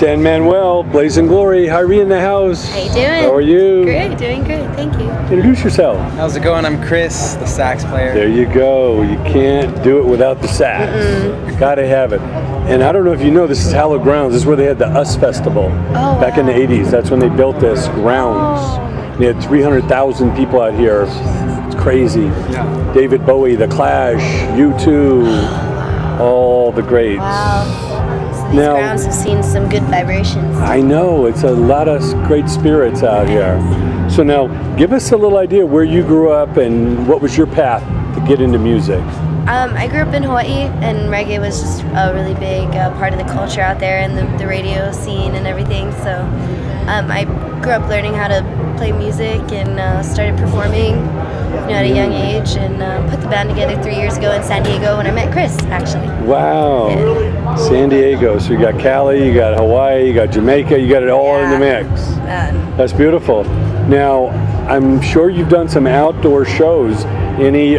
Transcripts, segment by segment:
San Manuel, Blazing Glory, HIRIE in the house. How you doing? How are you? Great, doing good, thank you. Introduce yourself. How's it going? I'm Chris, the sax player. There you go. You can't do it without the sax. Gotta have it. And I don't know if you know, this is hallowed grounds. This is where they had the US Festival back in the 80s. That's when they built this grounds. They had 300,000 people out here. It's crazy. Yeah. David Bowie, The Clash, U2, all the greats. Wow. So these grounds have seen some good vibrations. I know. It's a lot of great spirits out here. So now, give us a little idea where you grew up and what was your path to get into music. I grew up in Hawaii, and reggae was just a really big part of the culture out there, and the radio scene and everything. So I grew up learning how to play music and started performing, at a young age, and put the band together 3 years ago in San Diego when I met Chris, actually. Wow. Yeah. San Diego. So you got Cali, you got Hawaii, you got Jamaica, you got it all in the mix. That's beautiful. Now, I'm sure you've done some outdoor shows. Any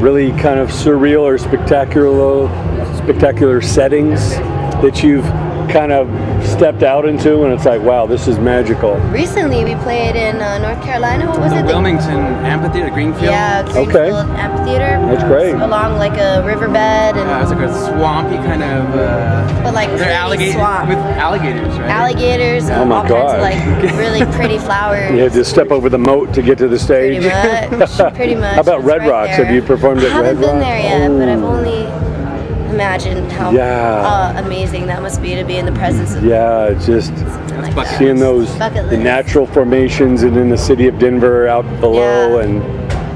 really kind of surreal or spectacular settings that you've kind of stepped out into and it's like, wow, this is magical? Recently we played in North Carolina. What was it? Wilmington Amphitheater, Greenfield. Yeah, Greenfield Amphitheater. That's great. Along like a riverbed. And yeah, it was like a swampy kind of but like swamp. With alligators, right? Alligators and all kinds of like really pretty flowers. You had to step over the moat to get to the stage. Pretty much. How about Red Rocks? There. Have you performed at Red Rocks? I haven't been there yet, but I've only imagined how amazing that must be to be in the presence of it's just like seeing those the natural formations and in the city of Denver out below, and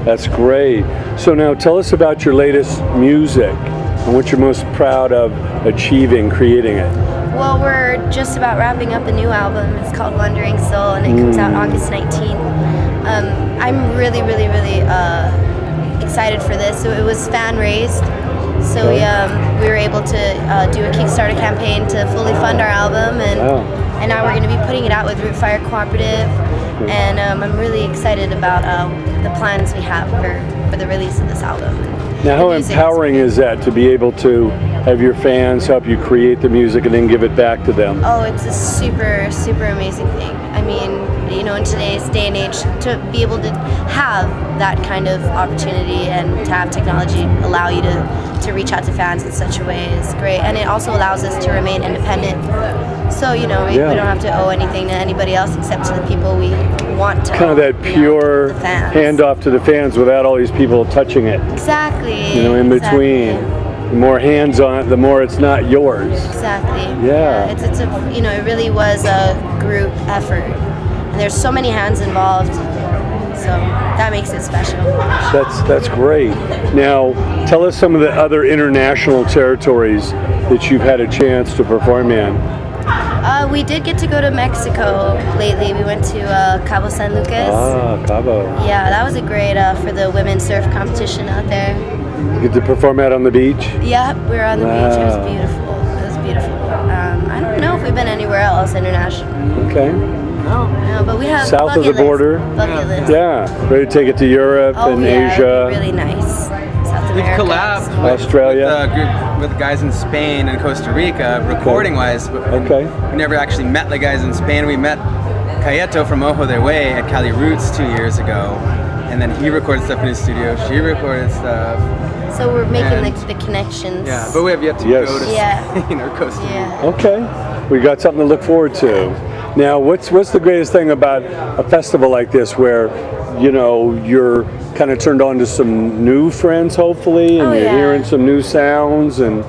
that's great. So now tell us about your latest music and what you're most proud of achieving, creating it. Well, we're just about wrapping up a new album. It's called Wandering Soul, and it comes out August 19th. I'm really excited for this. So it was fan raised. So we were able to do a Kickstarter campaign to fully fund our album, and now we're going to be putting it out with Root Fire Cooperative, and I'm really excited about the plans we have for the release of this album. Now, how empowering is that to be able to have your fans help you create the music and then give it back to them? Oh, it's a super amazing thing. I mean, in today's day and age, to be able to have that kind of opportunity and to have technology allow you to reach out to fans in such a way is great. And it also allows us to remain independent. So, we don't have to owe anything to anybody else except to the people we want to. Kind of that pure handoff to the fans without all these people touching it. Exactly. In between. The more hands on it, the more it's not yours. Exactly. Yeah. It's it really was a group effort. And there's so many hands involved, so that makes it special. That's great. Now, tell us some of the other international territories that you've had a chance to perform in. We did get to go to Mexico lately. We went to Cabo San Lucas. Cabo. Yeah, that was a great for the women's surf competition out there. You get to perform out on the beach? Yeah, we were on the beach. It was beautiful. I don't know if we've been anywhere else international. Okay. No, but we have south of the border. Bucket list. Yeah, ready to take it to Europe and Asia. It'd be really nice. South We've America. collabed Australia with guys in Spain and Costa Rica, recording-wise. Okay. We never actually met the guys in Spain. We met Cayeto from Ojo de Way at Cali Roots 2 years ago, and then he recorded stuff in his studio. She recorded stuff. So we're making the connections. Yeah, but we have yet to go to Spain or Costa Rica. Yeah. Okay, we got something to look forward to. Now, what's the greatest thing about a festival like this, where you're kind of turned on to some new friends, hopefully, and you're hearing some new sounds, and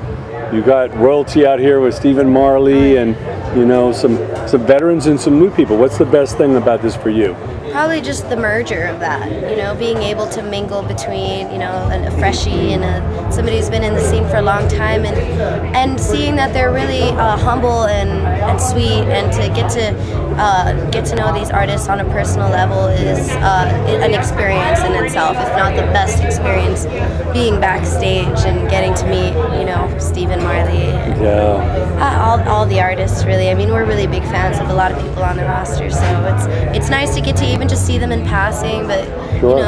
you got royalty out here with Stephen Marley, and some veterans and some new people. What's the best thing about this for you? Probably just the merger of that, being able to mingle between, a freshie and somebody who's been in the scene for a long time, and seeing that they're really humble and sweet, and to get to know these artists on a personal level is an experience in itself, if not the best experience, being backstage and getting to meet, Stephen Marley, and all the artists, really. I mean, we're really big fans fans of a lot of people on the roster. So it's nice to get to even just see them in passing, but Sure.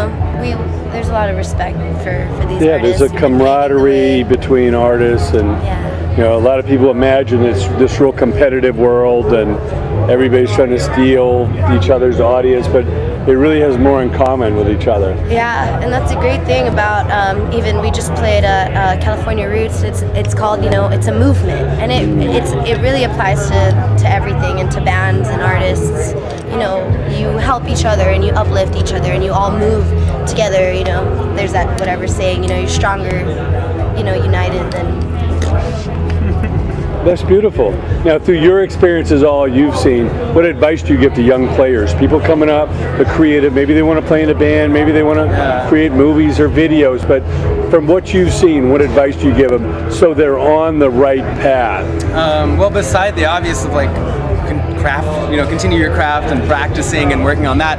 you know, there's a lot of respect for these Yeah, artists. there's a camaraderie between artists, and you know, a lot of people imagine it's this real competitive world and everybody's trying to steal each other's audience, but it really has more in common with each other. Yeah, and that's a great thing about even we just played California Roots. It's called, you know, it's a movement, and it really applies to everything, and to bands and artists. You know, you help each other and you uplift each other and you all move together. You know, there's that whatever saying, you know, you're stronger, you know, united than. That's beautiful. Now, through your experiences, all you've seen, what advice do you give to young players? People coming up, the creative, maybe they want to play in a band, maybe they want to create movies or videos, but from what you've seen, what advice do you give them so they're on the right path? Well, beside the obvious of like craft, you know, continue your craft and practicing and working on that,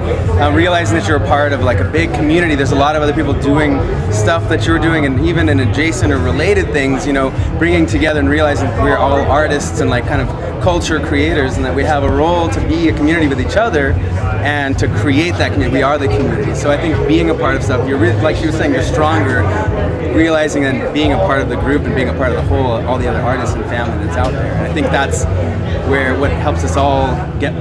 realizing that you're a part of like a big community. There's a lot of other people doing stuff that you're doing, and even in adjacent or related things, you know, bringing together and realizing we're all artists and like kind of culture creators, and that we have a role to be a community with each other and to create that community. We are the community. So I think being a part of stuff, you're really, like you were saying, you're stronger, realizing and being a part of the group and being a part of the whole, all the other artists and family that's out there. And I think that's where what helps us all get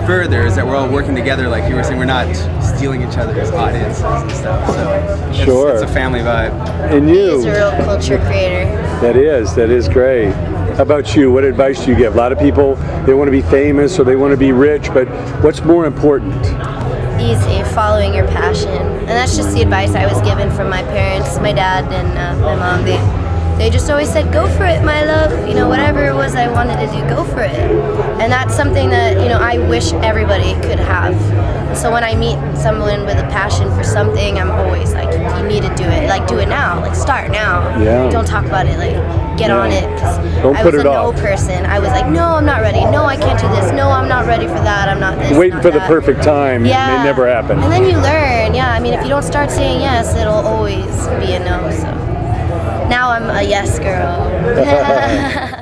further is that we're all working together. Like you were saying, we're not stealing each other's audiences and stuff. So it's a family vibe. And you? He's a real culture creator. That is great. How about you? What advice do you give? A lot of people, they want to be famous or they want to be rich, but what's more important? Easy, following your passion. And that's just the advice I was given from my parents, my dad and my mom. They just always said, go for it, my love. You know, whatever it was I wanted to do, go for it. And that's something that, you know, I wish everybody could have. So when I meet someone with a passion for something, I'm always like, you need to do it. Like, do it now. Like, start now. Yeah. Don't talk about it. Like, get on it. 'Cause Don't I put was it a off. no person. I was like, no, I'm not ready. No, I can't do this. No, I'm not ready for that. I'm not this. Waiting not for the that. perfect time. Yeah. It may never happen. And then you learn. Yeah, I mean, if you don't start saying yes, it'll always be a no. So now I'm a yes girl.